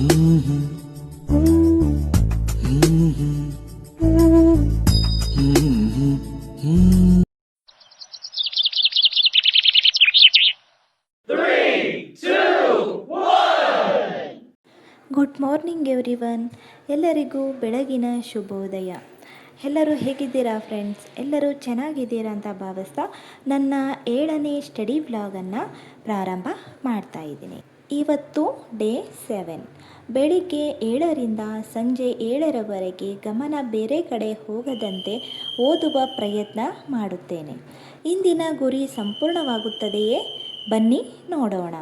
Good morning everyone, ಎಲ್ಲರಿಗೂ ಬೆಳಗಿನ ಶುಭೋದಯ. ಎಲ್ಲರೂ ಹೇಗಿದ್ದೀರಾ ಫ್ರೆಂಡ್ಸ್? ಎಲ್ಲರೂ ಚೆನ್ನಾಗಿದ್ದೀರಾ ಅಂತ ಭಾವಿಸ್ತಾ ನನ್ನ 7ನೇ ಸ್ಟಡಿ ವ್ಲಾಗನ್ನು ಪ್ರಾರಂಭ ಮಾಡ್ತಾ ಇದ್ದೀನಿ. ಇವತ್ತು ಡೇ 7. ಬೆಳಿಗ್ಗೆ 7ರಿಂದ ಸಂಜೆ 7ರವರೆಗೆ ಗಮನ ಬೇರೆ ಕಡೆ ಹೋಗದಂತೆ ಓದುವ ಪ್ರಯತ್ನ ಮಾಡುತ್ತೇನೆ. ಇಂದಿನ ಗುರಿ ಸಂಪೂರ್ಣವಾಗುತ್ತದೆಯೇ? ಬನ್ನಿ ನೋಡೋಣ.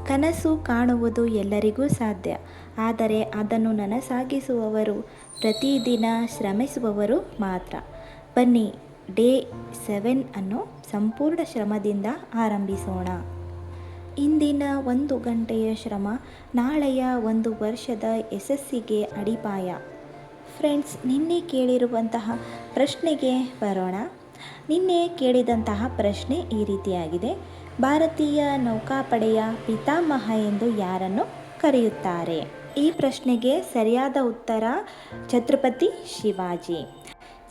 ಕನಸು ಕಾಣುವುದು ಎಲ್ಲರಿಗೂ ಸಾಧ್ಯ, ಆದರೆ ಅದನ್ನು ನನಸಾಗಿಸುವವರು ಪ್ರತಿದಿನ ಶ್ರಮಿಸುವವರು ಮಾತ್ರ. ಬನ್ನಿ, ಡೇ 7 ಅನ್ನು ಸಂಪೂರ್ಣ ಶ್ರಮದಿಂದ ಆರಂಭಿಸೋಣ. ಇಂದಿನ 1 ಗಂಟೆಯ ಶ್ರಮ ನಾಳೆಯ 1 ವರ್ಷದ ಯಶಸ್ಸಿಗೆ ಅಡಿಪಾಯ. ಫ್ರೆಂಡ್ಸ್, ನಿನ್ನೆ ಕೇಳಿರುವಂತಹ ಪ್ರಶ್ನೆಗೆ ಬರೋಣ. ನಿನ್ನೆ ಕೇಳಿದಂತಹ ಪ್ರಶ್ನೆ ಈ ರೀತಿಯಾಗಿದೆ: ಭಾರತೀಯ ನೌಕಾಪಡೆಯ ಪಿತಾಮಹ ಎಂದು ಯಾರನ್ನು ಕರೆಯುತ್ತಾರೆ? ಈ ಪ್ರಶ್ನೆಗೆ ಸರಿಯಾದ ಉತ್ತರ ಛತ್ರಪತಿ ಶಿವಾಜಿ.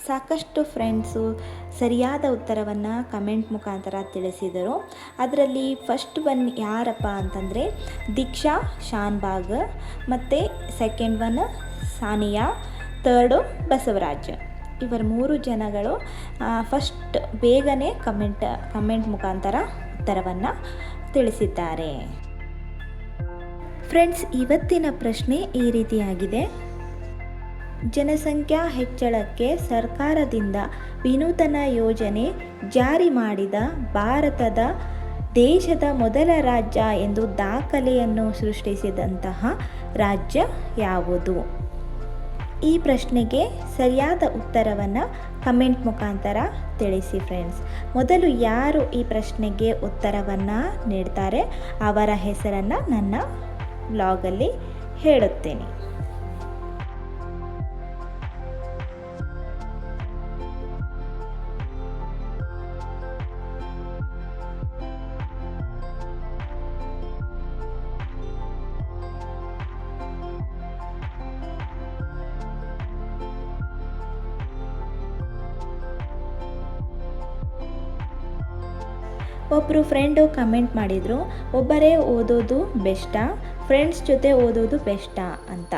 ಸಾಕಷ್ಟು ಫ್ರೆಂಡ್ಸು ಸರಿಯಾದ ಉತ್ತರವನ್ನು ಕಮೆಂಟ್ ಮುಖಾಂತರ ತಿಳಿಸಿದರು. ಅದರಲ್ಲಿ ಫಸ್ಟ್ ಒನ್ ಯಾರಪ್ಪ ಅಂತಂದರೆ ದೀಕ್ಷಾ ಶಾನ್ಭಾಗ್, ಮತ್ತು second one Sania, third Basavaraj. ಇವರು 3 ಜನಗಳು ಫಸ್ಟ್ ಬೇಗನೆ ಕಮೆಂಟ್ ಮುಖಾಂತರ ಉತ್ತರವನ್ನು ತಿಳಿಸಿದ್ದಾರೆ. ಫ್ರೆಂಡ್ಸ್, ಇವತ್ತಿನ ಪ್ರಶ್ನೆ ಈ ರೀತಿಯಾಗಿದೆ: ಜನಸಂಖ್ಯಾ ಹೆಚ್ಚಳಕ್ಕೆ ಸರ್ಕಾರದಿಂದ ವಿನೂತನ ಯೋಜನೆ ಜಾರಿ ಮಾಡಿದ ಭಾರತದ ದೇಶದ ಮೊದಲ ರಾಜ್ಯ ಎಂದು ದಾಖಲೆಯನ್ನು ಸೃಷ್ಟಿಸಿದಂತಹ ರಾಜ್ಯ ಯಾವುದು? ಈ ಪ್ರಶ್ನೆಗೆ ಸರಿಯಾದ ಉತ್ತರವನ್ನು ಕಮೆಂಟ್ ಮುಖಾಂತರ ತಿಳಿಸಿ ಫ್ರೆಂಡ್ಸ್. ಮೊದಲು ಯಾರು ಈ ಪ್ರಶ್ನೆಗೆ ಉತ್ತರವನ್ನು ನೀಡ್ತಾರೆ ಅವರ ಹೆಸರನ್ನು ನನ್ನ ವ್ಲಾಗಲ್ಲಿ ಹೇಳುತ್ತೇನೆ. ಒಬ್ಬರು ಫ್ರೆಂಡು ಕಮೆಂಟ್ ಮಾಡಿದರು, ಒಬ್ಬರೇ ಓದೋದು ಬೆಸ್ಟಾ, ಫ್ರೆಂಡ್ಸ್ ಜೊತೆ ಓದೋದು ಬೆಸ್ಟಾ ಅಂತ.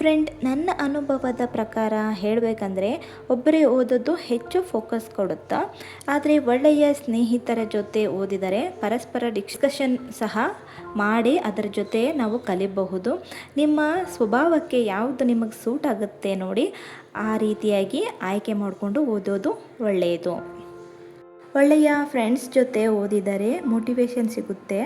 ಫ್ರೆಂಡ್, ನನ್ನ ಅನುಭವದ ಪ್ರಕಾರ ಹೇಳಬೇಕಂದ್ರೆ ಒಬ್ಬರೇ ಓದೋದು ಹೆಚ್ಚು ಫೋಕಸ್ ಕೊಡುತ್ತಾ. ಆದರೆ ಒಳ್ಳೆಯ ಸ್ನೇಹಿತರ ಜೊತೆ ಓದಿದರೆ ಪರಸ್ಪರ ಡಿಸ್ಕಷನ್ ಸಹ ಮಾಡಿ ಅದರ ಜೊತೆ ನಾವು ಕಲಿಯಬಹುದು. ನಿಮ್ಮ ಸ್ವಭಾವಕ್ಕೆ ಯಾವುದು ನಿಮಗೆ ಸೂಟ್ ಆಗುತ್ತೆ ನೋಡಿ, ಆ ರೀತಿಯಾಗಿ ಆಯ್ಕೆ ಮಾಡಿಕೊಂಡು ಓದೋದು ಒಳ್ಳೆಯದು. ಒಳ್ಳೆಯ ಫ್ರೆಂಡ್ಸ್ ಜೊತೆ ಓದಿದರೆ ಮೋಟಿವೇಶನ್ ಸಿಗುತ್ತೆ.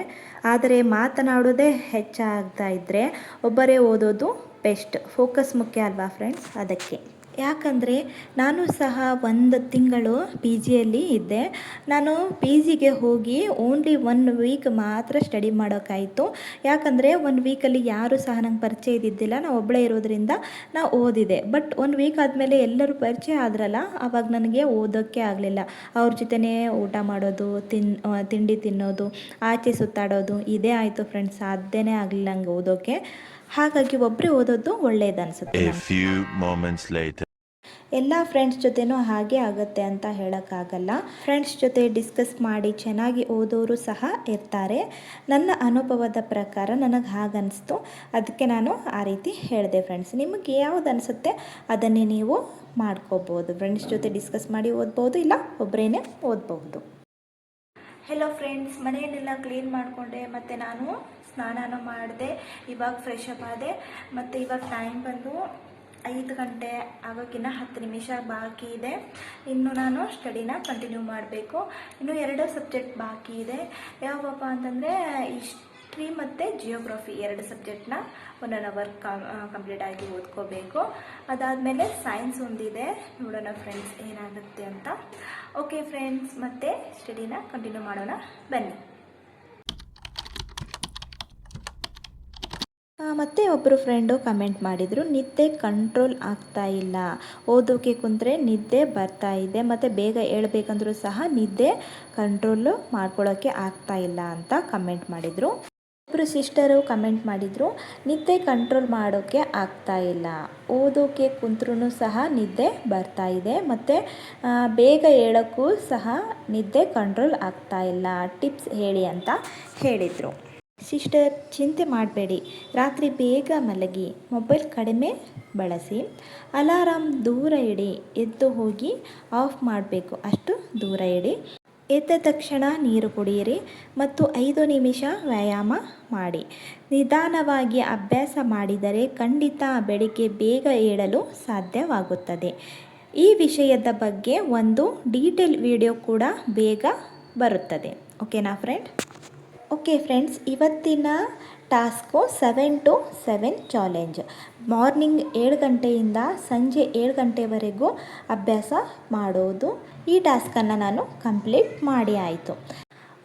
ಆದರೆ ಮಾತನಾಡೋದೇ ಹೆಚ್ಚಾಗ್ತಾ ಇದ್ದರೆ ಒಬ್ಬರೇ ಓದೋದು ಬೆಸ್ಟ್. ಫೋಕಸ್ ಮುಖ್ಯ ಅಲ್ವಾ ಫ್ರೆಂಡ್ಸ್? ಅದಕ್ಕೆ ಯಾಕಂದರೆ ನಾನು ಸಹ 1 ತಿಂಗಳು ಪಿ ಜಿಯಲ್ಲಿ ಇದ್ದೆ. ನಾನು ಪಿ ಜಿಗೆ ಹೋಗಿ ಓನ್ಲಿ 1 ವೀಕ್ ಮಾತ್ರ ಸ್ಟಡಿ ಮಾಡೋಕ್ಕಾಯಿತು. ಯಾಕಂದರೆ 1 ವೀಕಲ್ಲಿ ಯಾರೂ ಸಹ ನಂಗೆ ಪರಿಚಯ ಇದ್ದಿದ್ದಿಲ್ಲ. ನಾನು ಒಬ್ಬಳೇ ಇರೋದ್ರಿಂದ ನಾನು ಓದಿದೆ. ಬಟ್ 1 ವೀಕ್ ಆದಮೇಲೆ ಎಲ್ಲರೂ ಪರಿಚಯ ಆದ್ರಲ್ಲ, ಆವಾಗ ನನಗೆ ಓದೋಕ್ಕೆ ಆಗಲಿಲ್ಲ. ಅವ್ರ ಜೊತೆನೇ ಊಟ ಮಾಡೋದು, ತಿಂಡಿ ತಿನ್ನೋದು, ಆಚೆ ಸುತ್ತಾಡೋದು ಇದೇ ಆಯಿತು ಫ್ರೆಂಡ್ಸ್. ಸಾಧ್ಯನೇ ಆಗಲಿಲ್ಲ ನಂಗೆ ಓದೋಕ್ಕೆ. ಹಾಗಾಗಿ ಒಬ್ಬರೇ ಓದೋದು ಒಳ್ಳೆಯದು ಅನಿಸುತ್ತೆ. ಎಲ್ಲ ಫ್ರೆಂಡ್ಸ್ ಜೊತೆನೂ ಹಾಗೆ ಆಗುತ್ತೆ ಅಂತ ಹೇಳೋಕ್ಕಾಗಲ್ಲ. ಫ್ರೆಂಡ್ಸ್ ಜೊತೆ ಡಿಸ್ಕಸ್ ಮಾಡಿ ಚೆನ್ನಾಗಿ ಓದೋರು ಸಹ ಇರ್ತಾರೆ. ನನ್ನ ಅನುಭವದ ಪ್ರಕಾರ ನನಗೆ ಹಾಗನ್ನಿಸ್ತು, ಅದಕ್ಕೆ ನಾನು ಆ ರೀತಿ ಹೇಳಿದೆ ಫ್ರೆಂಡ್ಸ್. ನಿಮಗೆ ಯಾವುದು ಅನಿಸುತ್ತೆ ಅದನ್ನೇ ನೀವು ಮಾಡ್ಕೋಬೋದು. ಫ್ರೆಂಡ್ಸ್ ಜೊತೆ ಡಿಸ್ಕಸ್ ಮಾಡಿ ಓದ್ಬೋದು, ಇಲ್ಲ ಒಬ್ಬರೇನೆ ಓದಬಹುದು. ಹೆಲೋ ಫ್ರೆಂಡ್ಸ್, ಮನೆಯನ್ನೆಲ್ಲ ಕ್ಲೀನ್ ಮಾಡಿಕೊಂಡೆ, ಮತ್ತು ನಾನು ಸ್ನಾನನೂ ಮಾಡಿದೆ. ಇವಾಗ ಫ್ರೆಶ್ ಅಪ್ ಆದೆ. ಮತ್ತು ಇವಾಗ ಟೈಮ್ ಬಂದು 5 ಗಂಟೆ ಆಗೋಕ್ಕಿಂತ 10 ನಿಮಿಷ ಬಾಕಿ ಇದೆ. ಇನ್ನು ನಾನು ಸ್ಟಡಿನ ಕಂಟಿನ್ಯೂ ಮಾಡಬೇಕು. ಇನ್ನು 2 ಸಬ್ಜೆಕ್ಟ್ ಬಾಕಿ ಇದೆ. ಯಾವಪ್ಪ ಅಂತಂದರೆ ಹಿಸ್ಟ್ರಿ ಮತ್ತು ಜಿಯೋಗ್ರಫಿ 2 ಸಬ್ಜೆಕ್ಟ್ನ 1 ಅವರ್ ಕಂಪ್ಲೀಟ್ ಆಗಿ ಓದ್ಕೋಬೇಕು. ಅದಾದಮೇಲೆ ಸೈನ್ಸ್ ಒಂದಿದೆ. ನೋಡೋಣ ಫ್ರೆಂಡ್ಸ್ ಏನಾಗುತ್ತೆ ಅಂತ. ಓಕೆ ಫ್ರೆಂಡ್ಸ್, ಮತ್ತೆ ಸ್ಟಡಿನ ಕಂಟಿನ್ಯೂ ಮಾಡೋಣ ಬನ್ನಿ. ಮತ್ತು ಒಬ್ಬರು ಫ್ರೆಂಡು ಕಮೆಂಟ್ ಮಾಡಿದರು, ನಿದ್ದೆ ಕಂಟ್ರೋಲ್ ಆಗ್ತಾ ಇಲ್ಲ, ಓದೋಕ್ಕೆ ಕುಂತ್ರೆ ನಿದ್ದೆ ಬರ್ತಾ ಇದೆ, ಮತ್ತು ಬೇಗ ಹೇಳ್ಬೇಕಂದ್ರೂ ಸಹ ನಿದ್ದೆ ಕಂಟ್ರೋಲು ಮಾಡ್ಕೊಳ್ಳೋಕ್ಕೆ ಆಗ್ತಾ ಇಲ್ಲ ಅಂತ ಕಮೆಂಟ್ ಮಾಡಿದರು. ಒಬ್ಬರು ಸಿಸ್ಟರು ಕಮೆಂಟ್ ಮಾಡಿದರು, ನಿದ್ದೆ ಕಂಟ್ರೋಲ್ ಮಾಡೋಕ್ಕೆ ಆಗ್ತಾ ಇಲ್ಲ, ಓದೋಕ್ಕೆ ಕುಂತ್ರೂ ಸಹ ನಿದ್ದೆ ಬರ್ತಾ ಇದೆ, ಮತ್ತು ಬೇಗ ಹೇಳೋಕ್ಕೂ ಸಹ ನಿದ್ದೆ ಕಂಟ್ರೋಲ್ ಆಗ್ತಾ ಇಲ್ಲ, ಟಿಪ್ಸ್ ಹೇಳಿ ಅಂತ ಹೇಳಿದರು. ಸಿಸ್ಟರ್, ಚಿಂತೆ ಮಾಡಬೇಡಿ, ರಾತ್ರಿ ಬೇಗ ಮಲಗಿ, ಮೊಬೈಲ್ ಕಡಿಮೆ ಬಳಸಿ, ಅಲಾರಾಮ್ ದೂರ ಇಡಿ, ಎದ್ದು ಹೋಗಿ ಆಫ್ ಮಾಡಬೇಕು ಅಷ್ಟು ದೂರ ಇಡಿ, ಎದ್ದ ತಕ್ಷಣ ನೀರು ಕುಡಿಯಿರಿ ಮತ್ತು 5 ನಿಮಿಷ ವ್ಯಾಯಾಮ ಮಾಡಿ. ನಿಧಾನವಾಗಿ ಅಭ್ಯಾಸ ಮಾಡಿದರೆ ಖಂಡಿತ ಬೆಳಿಗ್ಗೆ ಬೇಗ ಏಳಲು ಸಾಧ್ಯವಾಗುತ್ತದೆ. ಈ ವಿಷಯದ ಬಗ್ಗೆ ಒಂದು ಡೀಟೇಲ್ ವಿಡಿಯೋ ಕೂಡ ಬೇಗ ಬರುತ್ತದೆ. ಓಕೆನಾ ಫ್ರೆಂಡ್? ಓಕೆ ಫ್ರೆಂಡ್ಸ್, ಇವತ್ತಿನ ಟಾಸ್ಕು 7 to 7 ಚಾಲೆಂಜ್. ಮಾರ್ನಿಂಗ್ 7 ಗಂಟೆಯಿಂದ ಸಂಜೆ 7 ಗಂಟೆವರೆಗೂ ಅಭ್ಯಾಸ ಮಾಡೋದು. ಈ ಟಾಸ್ಕನ್ನು ನಾನು ಕಂಪ್ಲೀಟ್ ಮಾಡಿ ಆಯಿತು.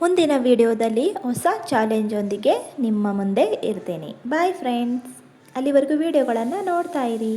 ಮುಂದಿನ ವಿಡಿಯೋದಲ್ಲಿ ಹೊಸ ಚಾಲೆಂಜೊಂದಿಗೆ ನಿಮ್ಮ ಮುಂದೆ ಇರ್ತೇನೆ. Bye friends. ಅಲ್ಲಿವರೆಗೂ ವಿಡಿಯೋಗಳನ್ನು ನೋಡ್ತಾ ಇರಿ.